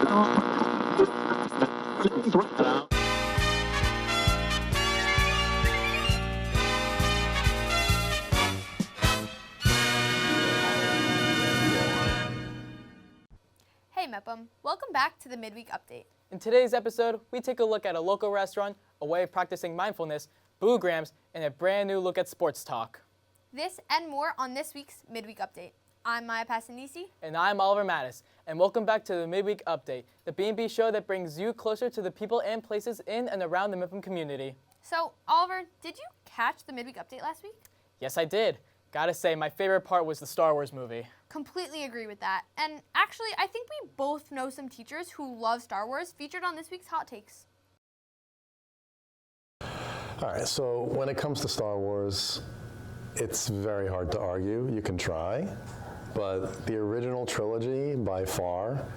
Hey Mepham, welcome back to the Midweek Update. In today's episode, we take a look at a local restaurant, a way of practicing mindfulness, boograms, and a brand new look at sports talk. This and more on this week's Midweek Update. I'm Mya Passanisi. And I'm Oliver Mattes, and welcome back to the Midweek Update, the B&B show that brings you closer to the people and places in and around the Mepham community. So, Oliver, did you catch the Midweek Update last week? Yes, I did. Gotta say, my favorite part was the Star Wars movie. Completely agree with that. And actually, I think we both know some teachers who love Star Wars featured on this week's Hot Takes. All right, so when it comes to Star Wars, it's very hard to argue. You can try, but the original trilogy by far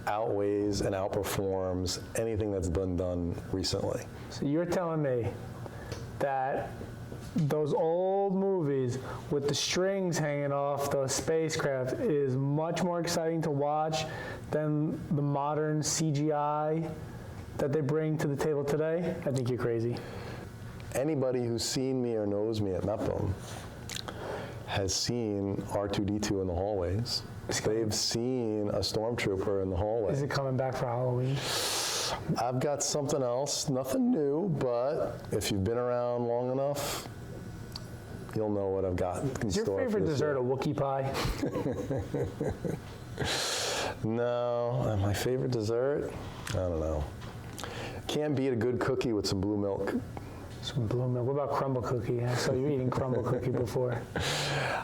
outweighs and outperforms anything that's been done recently. So you're telling me that those old movies with the strings hanging off those spacecraft is much more exciting to watch than the modern CGI that they bring to the table today? I think you're crazy. Anybody who's seen me or knows me at Mepham has seen R2-D2 in the hallways. They've seen a stormtrooper in the hallway. Is it coming back for Halloween? I've got something else, nothing new, but if you've been around long enough, you'll know what I've got in Is your store favorite for this dessert a year. Wookiee pie? No, my favorite dessert? I don't know. Can't beat a good cookie with some blue milk. Some blue milk. What about crumble cookie? I saw you eating crumble cookie before.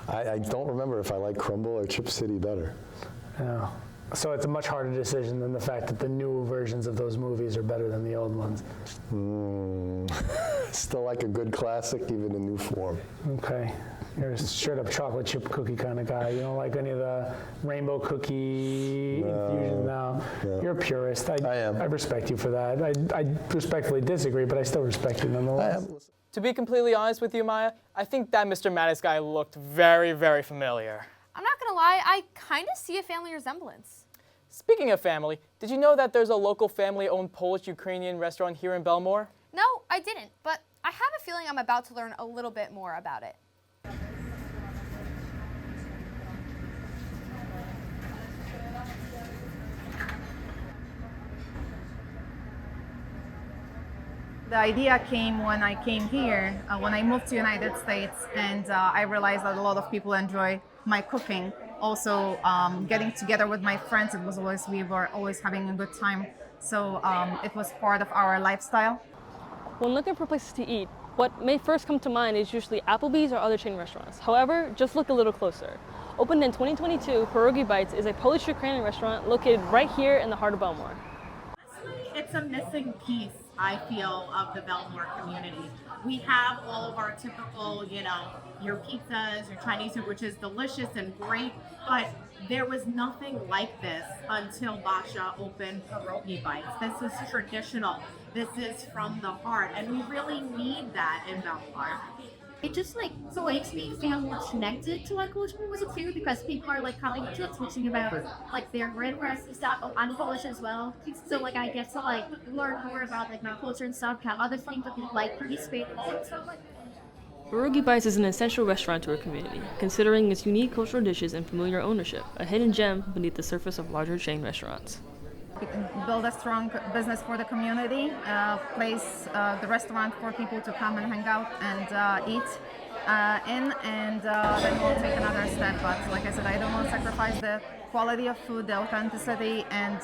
I don't remember if I like crumble or Chip City better. No. So it's a much harder decision than the fact that the new versions of those movies are better than the old ones. Still like a good classic, even in new form. Okay. You're a straight up chocolate chip cookie kind of guy. You don't like any of the rainbow cookie infusions now. No. You're a purist. I am. I respect you for that. I respectfully disagree, but I still respect you nonetheless. To be completely honest with you, Maya, I think that Mr. Mattes guy looked very, very familiar. I'm not gonna lie, I kind of see a family resemblance. Speaking of family, did you know that there's a local family-owned Polish-Ukrainian restaurant here in Bellmore? No, I didn't, but I have a feeling I'm about to learn a little bit more about it. The idea came when I came here, when I moved to United States, and I realized that a lot of people enjoy my cooking. Also, getting together with my friends, we were always having a good time. So it was part of our lifestyle. When looking for places to eat, what may first come to mind is usually Applebee's or other chain restaurants. However, just look a little closer. Opened in 2022, Pierogi Bites is a Polish-Ukrainian restaurant located right here in the heart of Bellmore. It's a missing piece, I feel, of the Bellmore community. We have all of our typical, your pizzas, your Chinese food, which is delicious and great, but there was nothing like this until Basha opened Pierogi Bites. This is traditional. This is from the heart, and we really need that in Bellmore. It just makes me feel more connected to culture music too, because people are coming to us teaching about their grandparents and stuff. I'm Polish as well, so I get to learn more about my culture and stuff, how other things participate and stuff like that. Pierogi Bites is an essential restaurant to our community, considering its unique cultural dishes and familiar ownership, a hidden gem beneath the surface of larger chain restaurants. We can build a strong business for the community, place the restaurant for people to come and hang out and eat in, and then we'll take another step. But like I said, I don't want to sacrifice the quality of food, the authenticity, and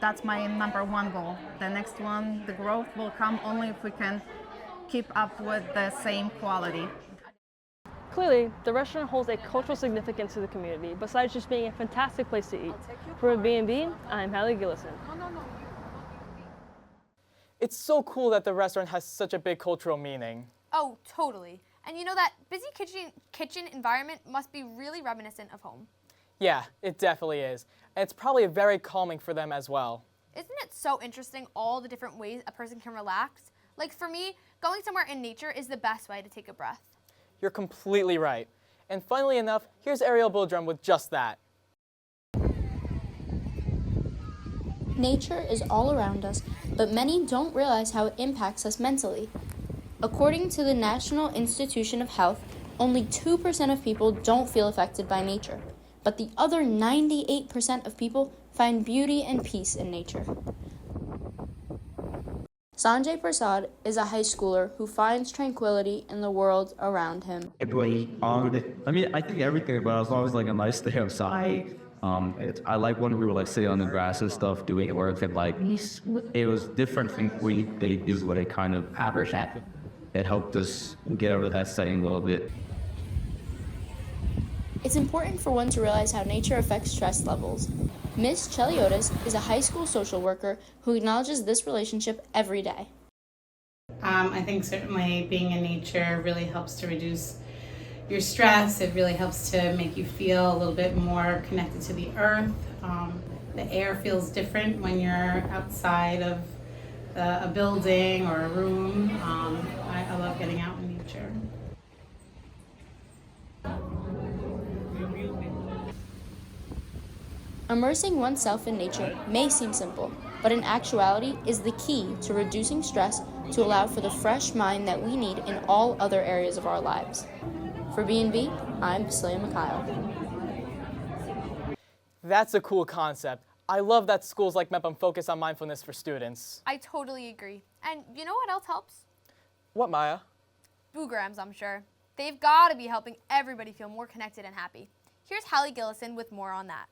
that's my number one goal. The next one, the growth, will come only if we can keep up with the same quality. Clearly, the restaurant holds a cultural significance to the community, besides just being a fantastic place to eat. From B&B, I'm Hallie Gillison. It's so cool that the restaurant has such a big cultural meaning. Oh, totally. And that busy kitchen environment must be really reminiscent of home. Yeah, it definitely is. And it's probably very calming for them as well. Isn't it so interesting all the different ways a person can relax? For me, going somewhere in nature is the best way to take a breath. You're completely right. And funnily enough, here's Ariel Bildrum with just that. Nature is all around us, but many don't realize how it impacts us mentally. According to the National Institution of Health, only 2% of people don't feel affected by nature, but the other 98% of people find beauty and peace in nature. Sanjay Prasad is a high schooler who finds tranquility in the world around him. I mean, I think everything about it was always like a nice day outside. I like when we were like sitting on the grass and stuff, doing work, and like it was different from they do what it kind of average. It helped us get over that setting a little bit. It's important for one to realize how nature affects stress levels. Ms. Cheliotis is a high school social worker who acknowledges this relationship every day. I think certainly being in nature really helps to reduce your stress. It really helps to make you feel a little bit more connected to the earth. The air feels different when you're outside of a building or a room. I love getting out in nature. Immersing oneself in nature may seem simple, but in actuality is the key to reducing stress to allow for the fresh mind that we need in all other areas of our lives. For B&B, I'm Celia Mikhail. That's a cool concept. I love that schools like Mepham focus on mindfulness for students. I totally agree. And you know what else helps? What, Maya? Boograms, I'm sure. They've got to be helping everybody feel more connected and happy. Here's Hallie Gillison with more on that.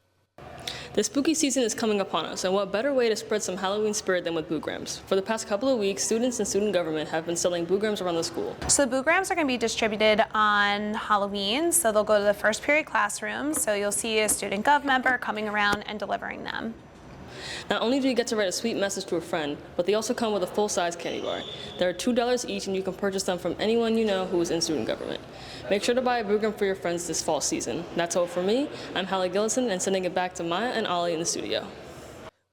The spooky season is coming upon us, and what better way to spread some Halloween spirit than with boograms? For the past couple of weeks, students and student government have been selling boograms around the school. So the boograms are going to be distributed on Halloween, so they'll go to the first period classrooms, so you'll see a student gov member coming around and delivering them. Not only do you get to write a sweet message to a friend, but they also come with a full-size candy bar. They're $2 each, and you can purchase them from anyone you know who is in student government. Make sure to buy a boogram for your friends this fall season. That's all for me. I'm Hallie Gillison, and sending it back to Maya and Ollie in the studio.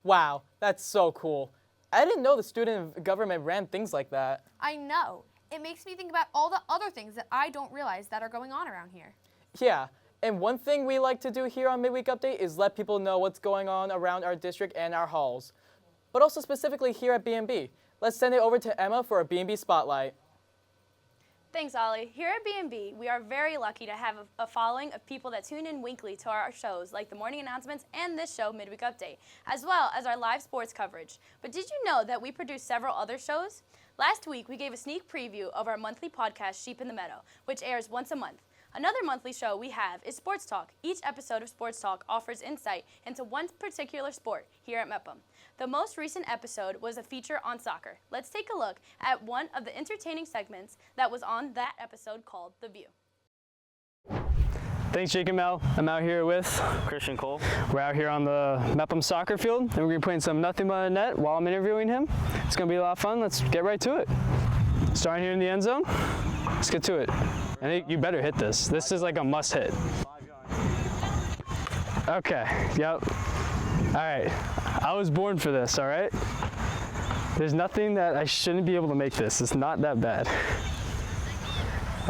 Wow, that's so cool. I didn't know the student government ran things like that. I know. It makes me think about all the other things that I don't realize that are going on around here. Yeah, and one thing we like to do here on Midweek Update is let people know what's going on around our district and our halls, but also specifically here at B&B. Let's send it over to Emma for a B&B Spotlight. Thanks, Ollie. Here at B&B, we are very lucky to have a following of people that tune in weekly to our shows like the morning announcements and this show, Midweek Update, as well as our live sports coverage. But did you know that we produce several other shows? Last week, we gave a sneak preview of our monthly podcast, Sheep in the Meadow, which airs once a month. Another monthly show we have is Sports Talk. Each episode of Sports Talk offers insight into one particular sport here at Mepham. The most recent episode was a feature on soccer. Let's take a look at one of the entertaining segments that was on that episode called The View. Thanks, Jake and Mel. I'm out here with Christian Cole. We're out here on the Mepham soccer field, and we're going to be playing some nothing but a net while I'm interviewing him. It's going to be a lot of fun. Let's get right to it. Starting here in the end zone. Let's get to it. I think you better hit this. This is like a must hit. Okay, yep. All right, I was born for this, all right? There's nothing that I shouldn't be able to make this. It's not that bad.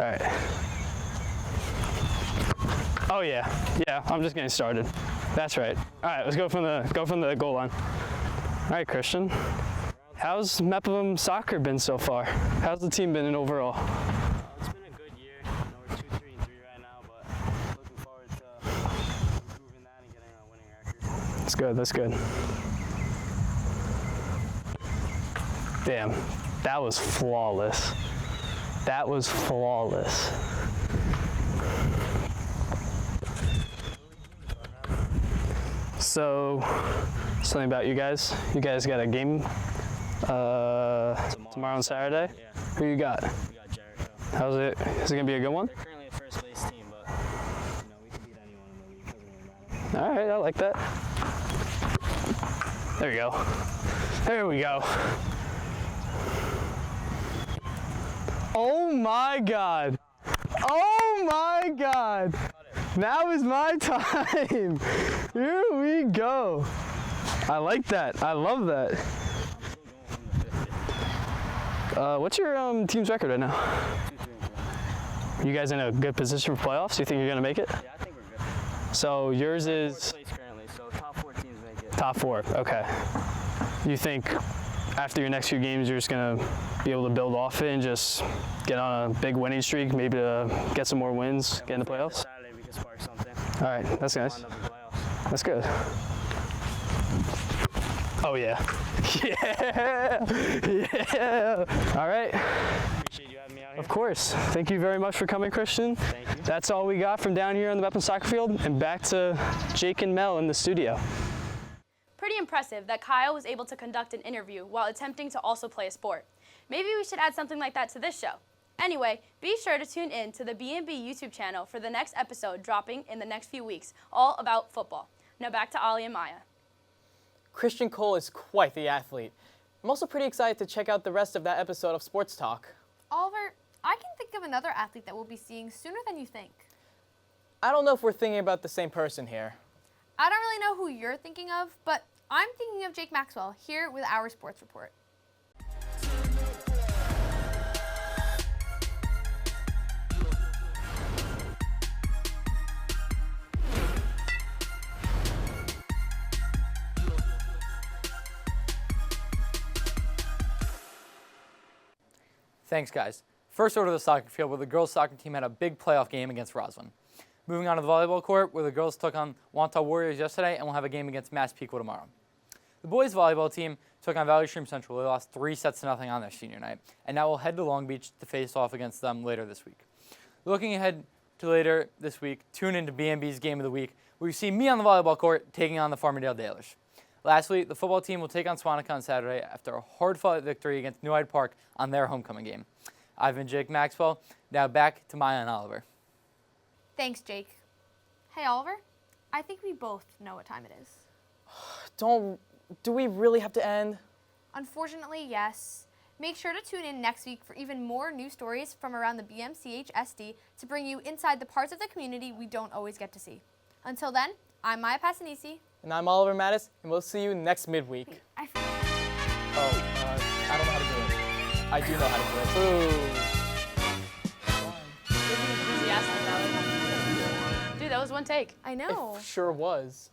All right. Oh yeah, I'm just getting started. That's right. All right, let's go from the goal line. All right, Christian. How's Mepham soccer been so far? How's the team been in overall? It's been a good year. We're 2-3-3 right now, but looking forward to improving that and getting a winning record. That's good, that's good. Damn, that was flawless. That was flawless. So, something about you guys. You guys got a game tomorrow on Saturday? Yeah. Who you got? We got Jericho. How's it? Is it gonna be a good one? They're currently a first place team, but we can beat anyone in the league. Doesn't really matter. All right, I like that. There we go. There we go. Oh my God. Oh my God. Now is my time. Here we go. I like that. I love that. What's your team's record right now? 2-3-3. You guys in a good position for playoffs? You think you're gonna make it? Yeah, I think we're good. So yours is Fourth place currently, so top 4 teams make it. top 4. Okay. you think after your next few games you're just going to be able to build off it and just get on a big winning streak, maybe to get some more wins, get in the playoffs? Saturday we can spark something. All right, that's nice. Wind up in playoffs. That's good. Oh yeah. Yeah. Yeah. All right. Appreciate you having me out here. Of course. Thank you very much for coming, Christian. Thank you. That's all we got from down here on the Mepham soccer field, and back to Jake and Mel in the studio. Pretty impressive that Kyle was able to conduct an interview while attempting to also play a sport. Maybe we should add something like that to this show. Anyway, be sure to tune in to the B&B YouTube channel for the next episode dropping in the next few weeks, all about football. Now back to Ollie and Maya. Christian Cole is quite the athlete. I'm also pretty excited to check out the rest of that episode of Sports Talk. Oliver, I can think of another athlete that we'll be seeing sooner than you think. I don't know if we're thinking about the same person here. I don't really know who you're thinking of, but I'm thinking of Jake Maxwell here with our sports report. Thanks, guys. First over to the soccer field, where the girls' soccer team had a big playoff game against Roslyn. Moving on to the volleyball court, where the girls took on Wantagh Warriors yesterday and will have a game against Massapequa tomorrow. The boys' volleyball team took on Valley Stream Central. They lost 3-0 on their senior night, and now will head to Long Beach to face off against them later this week. Looking ahead to later this week, tune into B&B's Game of the Week, where you see me on the volleyball court taking on the Farmingdale Dalers. Lastly, the football team will take on Swanaka on Saturday after a hard-fought victory against New Hyde Park on their homecoming game. I've been Jake Maxwell. Now back to Maya and Oliver. Thanks, Jake. Hey, Oliver, I think we both know what time it is. Do we really have to end? Unfortunately, yes. Make sure to tune in next week for even more news stories from around the BMCHSD to bring you inside the parts of the community we don't always get to see. Until then, I'm Mya Passanisi. And I'm Oliver Mattes, and we'll see you next midweek. Wait, I don't know how to do it. I do know how to do it. Dude, that was one take. I know. It sure was.